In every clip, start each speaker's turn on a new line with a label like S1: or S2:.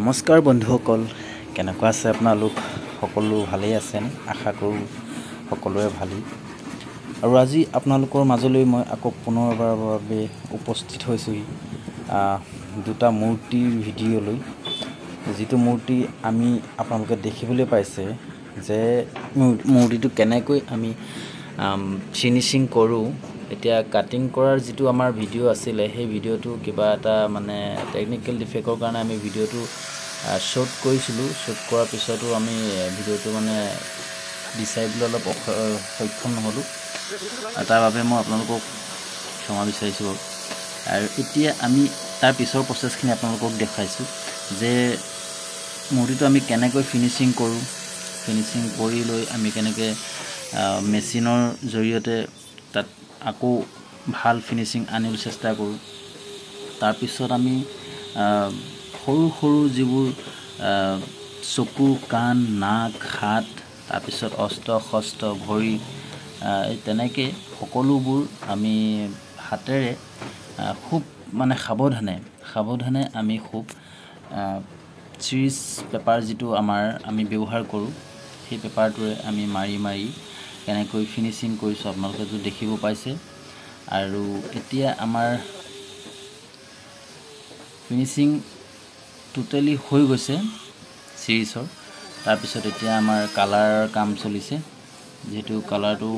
S1: নমস্কাৰ বন্ধুসকল, কেনেকুৱা আছে আপোনালোক? সকলো ভালেই আছে? আশা কৰোঁ সকলোৰে ভালেই। আৰু আজি আপোনালোকৰ মাজলৈ মই আকৌ পুনৰবাৰৰ বাবে উপস্থিত হৈছোঁহি দুটা মূৰ্তিৰ ভিডিঅ' লৈ। যিটো মূৰ্তি আমি আপোনালোকে দেখিবলৈ পাইছে যে মূৰ্তিটো কেনেকৈ আমি ফিনিচিং কৰোঁ। এতিয়া কাটিং কৰাৰ যিটো আমাৰ ভিডিঅ' আছিলে, সেই ভিডিঅ'টো কিবা এটা মানে টেকনিকেল ডিফেক্টৰ কাৰণে আমি ভিডিঅ'টো শ্বুট কৰিছিলোঁ। শ্বুট কৰাৰ পিছতো আমি ভিডিঅ'টো মানে বিচাৰিবলৈ অলপ সক্ষম নহ'লোঁ। তাৰ বাবে মই আপোনালোকক ক্ষমা বিচাৰিছোঁ। আৰু এতিয়া আমি তাৰ পিছৰ প্ৰচেছখিনি আপোনালোকক দেখাইছোঁ যে মূৰ্তিটো আমি কেনেকৈ ফিনিচিং কৰোঁ। ফিনিচিং কৰি লৈ আমি কেনেকৈ মেচিনৰ জৰিয়তে তাত আকৌ ভাল ফিনিচিং আনিবলৈ চেষ্টা কৰোঁ। তাৰপিছত আমি সৰু সৰু যিবোৰ চকু, কাণ, নাক, হাত, তাৰপিছত অস্ত্ৰ শস্ত্ৰ, ভৰি, তেনেকৈ সকলোবোৰ আমি হাতেৰে খুব মানে সাৱধানে আমি খুব চিৰিজ পেপাৰ যিটো আমি ব্যৱহাৰ কৰোঁ, সেই পেপাৰটোৰে আমি মাৰি কেনেকৈ ফিনিচিং কৰিছোঁ আপোনালোকেতো দেখিব পাইছে। আৰু এতিয়া আমাৰ ফিনিচিং টোটেলি হৈ গৈছে চিৰিজৰ। তাৰপিছত এতিয়া আমাৰ কালাৰৰ কাম চলিছে। যিহেতু কালাৰটো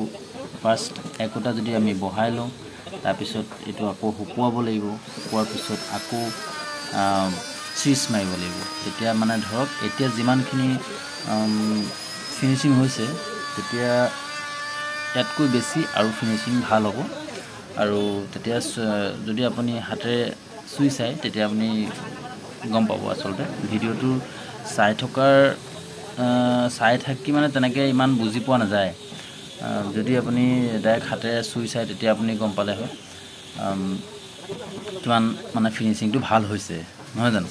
S1: ফাৰ্ষ্ট একোটা যদি আমি বহাই লওঁ, তাৰপিছত এইটো আকৌ শুকুৱাব লাগিব। শুকুৱাৰ পিছত আকৌ চিৰিজ মাৰিব লাগিব। তেতিয়া মানে ধৰক এতিয়া যিমানখিনি ফিনিচিং হৈছে, তেতিয়া ইয়াতকৈ বেছি আৰু ফিনিচিং ভাল হ'ব। আৰু তেতিয়া যদি আপুনি হাতেৰে চুই চায়, তেতিয়া আপুনি গম পাব। আচলতে ভিডিঅ'টো চাই থাকি মানে তেনেকৈ ইমান বুজি পোৱা নাযায়। যদি আপুনি ডাইৰেক্ট হাতেৰে চুই চায়, তেতিয়া আপুনি গম পালে হয় কিমান মানে ফিনিচিংটো ভাল হৈছে, নহয় জানো?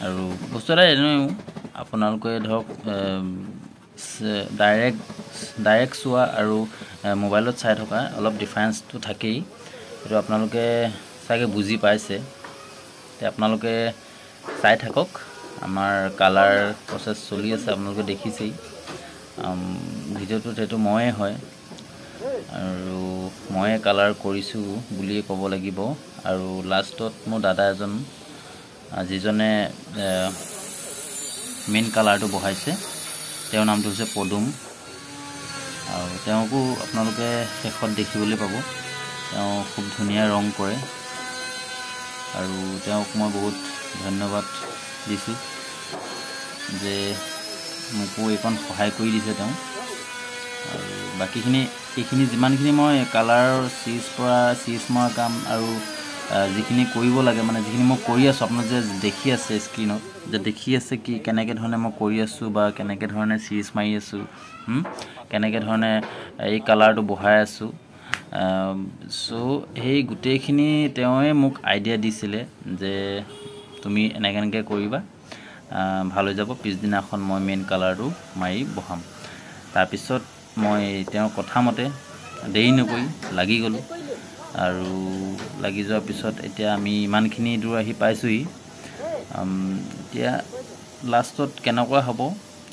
S1: আৰু বস্তু এটা এনেও আপোনালোকে ধৰক ডাইৰেক্ট চোৱা আৰু মোবাইলত চাই থকা অলপ ডিফাৰেঞ্চটো থাকেই। সেইটো আপোনালোকে চাগে বুজি পাইছে। এতিয়া আপোনালোকে চাই থাকক। আমাৰ কালাৰ প্ৰচেছ চলি আছে, আপোনালোকে দেখিছেই। ভিডিঅ'টোত সেইটো ময়ে হয় আৰু ময়ে কালাৰ কৰিছোঁ বুলিয়ে ক'ব লাগিব। আৰু লাষ্টত মোৰ দাদা এজন, যিজনে মেইন কালাৰটো বহাইছে, তেওঁৰ নামটো হৈছে পদুম। আৰু তেওঁকো আপোনালোকে শেষত দেখিবলৈ পাব। তেওঁ খুব ধুনীয়া ৰং কৰে আৰু তেওঁক মই বহুত ধন্যবাদ দিছোঁ যে মোকো এইকণ সহায় কৰি দিছে তেওঁ। আৰু বাকীখিনি এইখিনি যিমানখিনি মই কালাৰৰ চিৰিজ মৰা কাম আৰু যিখিনি কৰিব লাগে, মানে যিখিনি মই কৰি আছোঁ, আপোনালোকে যে দেখি আছে স্ক্ৰীণত, যে দেখি আছে কি কেনেকৈ ধৰণে মই কৰি আছোঁ বা কেনেকৈ ধৰণে চিৰিজ মাৰি আছোঁ, কেনেকৈ ধৰণে এই কালাৰটো বহাই আছোঁ। সেই গোটেইখিনি তেওঁৱে মোক আইডিয়া দিছিলে যে তুমি এনেকৈ কৰিবা, ভাল হৈ যাব। পিছদিনাখন মই মেইন কালাৰটো মাৰি বহাম। তাৰপিছত মই তেওঁৰ কথা মতে দেৰি নকৰি লাগি গ'লোঁ। আৰু লাগি যোৱাৰ পিছত এতিয়া আমি ইমানখিনি দূৰ আহি পাইছোঁহি। এতিয়া লাষ্টত কেনেকুৱা হ'ব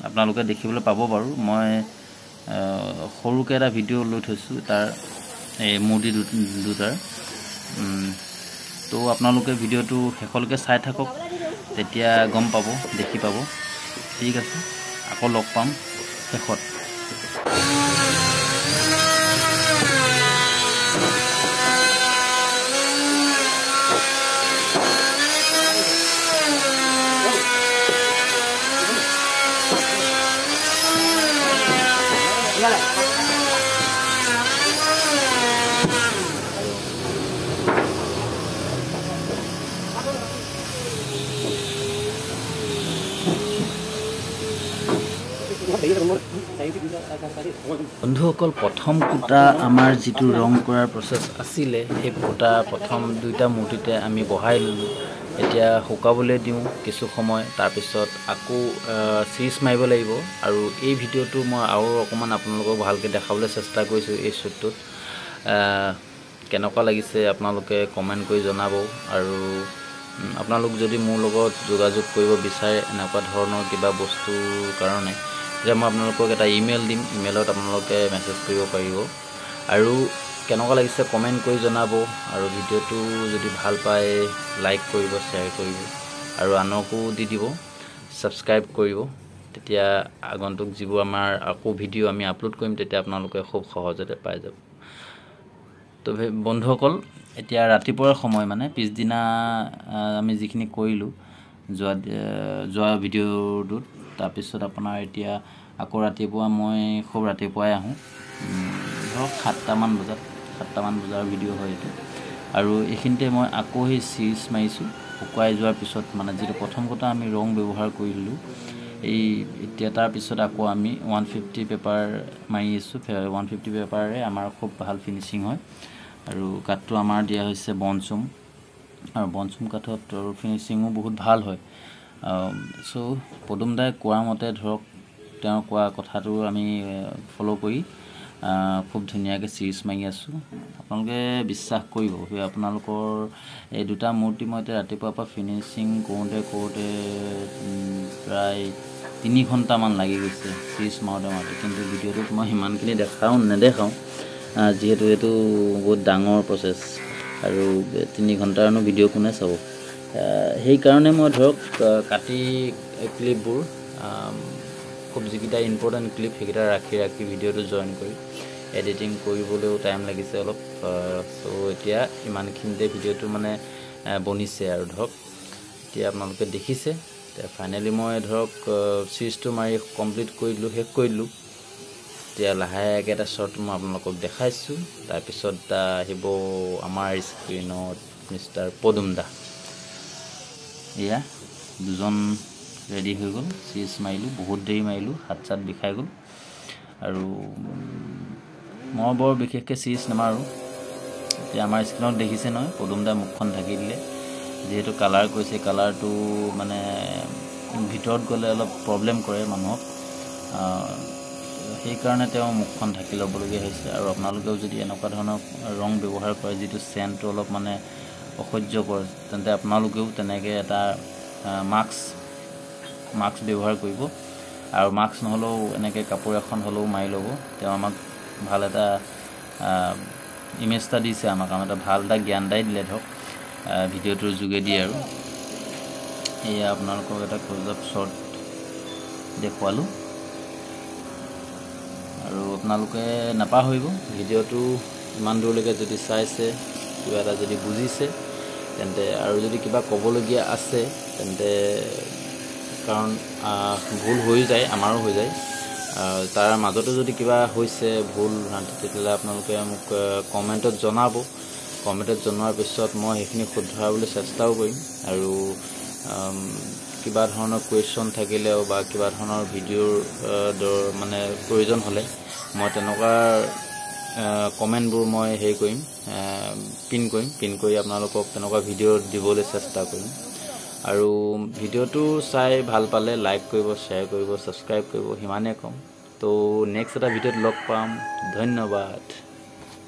S1: আপোনালোকে দেখিবলৈ পাব বাৰু। মই সৰুকৈ এটা ভিডিঅ' লৈ থৈছোঁ তাৰ এই মূৰ্তি দুটাৰ। তো আপোনালোকে ভিডিঅ'টো শেষলৈকে চাই থাকক, তেতিয়া গম পাব, দেখি পাব। ঠিক আছে, আকৌ লগ পাম শেষত। বন্ধুসকল, প্ৰথম কোটা আমাৰ যিটো ৰং কৰাৰ প্ৰচেছ আছিলে, সেই কোটা প্ৰথম দুইটা মূৰ্তিতে আমি বহাই ল'লোঁ। এতিয়া শুকাবলৈ দিওঁ কিছু সময়, তাৰপিছত আকৌ চিৰিজ মাৰিব লাগিব। আৰু এই ভিডিঅ'টো মই আৰু অকণমান আপোনালোকক ভালকৈ দেখাবলৈ চেষ্টা কৰিছোঁ। এই শ্বুটটোত কেনেকুৱা লাগিছে আপোনালোকে কমেণ্ট কৰি জনাব। আৰু আপোনালোক যদি মোৰ লগত যোগাযোগ কৰিব বিচাৰে এনেকুৱা ধৰণৰ কিবা বস্তুৰ কাৰণে তেতিয়া মই আপোনালোকক এটা ইমেইল দিম ইমেইলত আপোনালোকে মেছেজ কৰিব পাৰিব আৰু কেনেকুৱা লাগিছে কমেণ্ট কৰি জনাব আৰু ভিডিঅ'টো যদি ভাল পায় লাইক কৰিব শ্বেয়াৰ কৰিব আৰু আনকো দি দিব সাবস্ক্ৰাইব কৰিব তেতিয়া আগন্তুক যিবোৰ আমাৰ আকৌ ভিডিঅ' আমি আপলোড কৰিম তেতিয়া আপোনালোকে খুব সহজতে পাই যাব তো বন্ধুসকল এতিয়া ৰাতিপুৱাৰ সময় মানে পিছদিনা আমি যিখিনি কৰিলোঁ যোৱা ভিডিঅ'টোত তাৰপিছত আপোনাৰ এতিয়া আকৌ ৰাতিপুৱা মই খুব ৰাতিপুৱাই আহোঁ ধৰক 7টামান বজাৰ ভিডিঅ' হয় এইটো আৰু এইখিনিতে মই আকৌ সেই চিৰিজ মাৰিছোঁ শুকুৱাই যোৱাৰ পিছত মানে যিটো প্ৰথম কথা আমি ৰং ব্যৱহাৰ কৰিলোঁ এই এতিয়া তাৰপিছত আকৌ আমি 150 পেপাৰ মাৰি আছোঁ 150 পেপাৰে আমাৰ খুব ভাল ফিনিচিং হয় আৰু কাঠটো আমাৰ দিয়া হৈছে বনচুম আৰু বনচুম কাঠত ফিনিচিঙো বহুত ভাল হয় সো পদুম দাই কোৱা মতে ধৰক তেওঁৰ কোৱা কথাটো আমি ফলো কৰি খুব ধুনীয়াকৈ চিৰিজ মাৰি আছোঁ আপোনালোকে বিশ্বাস কৰিব সেই আপোনালোকৰ এই দুটা মূৰ্তি মই ৰাতিপুৱাৰ পৰা ফিনিচিং কৰোঁতে প্ৰায় 3 ঘণ্টামান লাগি গৈছে চিৰিজ মাৰোঁতে কিন্তু ভিডিঅ'টোত মই সিমানখিনি নেদেখাওঁ যিহেতু এইটো বহুত ডাঙৰ প্ৰচেছ আৰু 3 ঘণ্টাৰনো ভিডিঅ' কোনে চাব সেইকাৰণে মই ধৰক কাটি ক্লিপবোৰ খুব যিকেইটা ইম্পৰ্টেণ্ট ক্লিপ সেইকেইটা ৰাখি ভিডিঅ'টো জইন কৰি এডিটিং কৰিবলৈও টাইম লাগিছে অলপ সো এতিয়া ইমানখিনিতে ভিডিঅ'টো মানে বনিছে আৰু ধৰক এতিয়া আপোনালোকে দেখিছে ফাইনেলি মই ধৰক চিৰিজটো মাৰি কমপ্লিট কৰি দিলোঁ শেষ কৰি দিলোঁ এতিয়া লাহেকৈ এটা শ্বট মই আপোনালোকক দেখাইছোঁ তাৰপিছত আহিব আমাৰ স্ক্ৰীনত মিষ্টাৰ পদুম দা এয়া দুজন ৰেডি হৈ গ'ল চিৰিজ মাৰিলোঁ বহুত দেৰি মাৰিলোঁ হাত চাত বিষাই গ'ল আৰু মই বৰ বিশেষকৈ চিৰিজ নামাৰোঁ এতিয়া আমাৰ স্ক্ৰীনত দেখিছে নহয় পদুম দা মুখখন ঢাকি দিলে যিহেতু কালাৰ কৈছে কালাৰটো মানে ভিতৰত গ'লে অলপ প্ৰব্লেম কৰে মানুহক সেইকাৰণে তেওঁ মুখখন ঢাকি ল'বলগীয়া হৈছে আৰু আপোনালোকেও যদি এনেকুৱা ধৰণৰ ৰং ব্যৱহাৰ কৰে যিটো চেণ্টটো অলপ মানে অসহ্যকৰ তেন্তে আপোনালোকেও তেনেকৈ এটা মাস্ক ব্যৱহাৰ কৰিব আৰু মাস্ক নহ'লেও এনেকৈ কাপোৰ এখন হ'লেও মাৰি ল'ব তেওঁ আমাক ভাল এটা ইমেজ এটা দিছে আমাক এটা ভাল এটা জ্ঞান এটাই দিলে ধৰক ভিডিঅ'টোৰ যোগেদি আৰু এয়া আপোনালোকক এটা ক্ল'জ আপ শ্বট দেখুৱালোঁ আৰু আপোনালোকে নাপাহৰিব ভিডিঅ'টো ইমান দূৰলৈকে যদি চাইছে কিবা এটা যদি বুজিছে তেন্তে আৰু যদি কিবা ক'বলগীয়া আছে তেন্তে কাৰণ ভুল হৈ যায় আমাৰো হৈ যায় তাৰ মাজতো যদি কিবা হৈছে ভুল তেতিয়াহ'লে আপোনালোকে মোক কমেণ্টত জনাব কমেণ্টত জনোৱাৰ পিছত মই সেইখিনি শুধৰাবলৈ চেষ্টাও কৰিম আৰু কিবা ধৰণৰ কুৱেশ্যন থাকিলেও বা কিবা ধৰণৰ ভিডিঅ'ৰ মানে প্ৰয়োজন হ'লে মই তেনেকুৱা কমেণ্টবোৰ মই পিন কৰি আপোনালোকক তেনেকুৱা ভিডিঅ' দিবলৈ চেষ্টা কৰিম আৰু ভিডিঅ'টো চাই ভাল পালে লাইক কৰিব শ্বেয়াৰ কৰিব ছাবস্ক্ৰাইব কৰিব সিমানেই ক'ম তো নেক্সট এটা ভিডিঅ'ত লগ পাম ধন্যবাদ।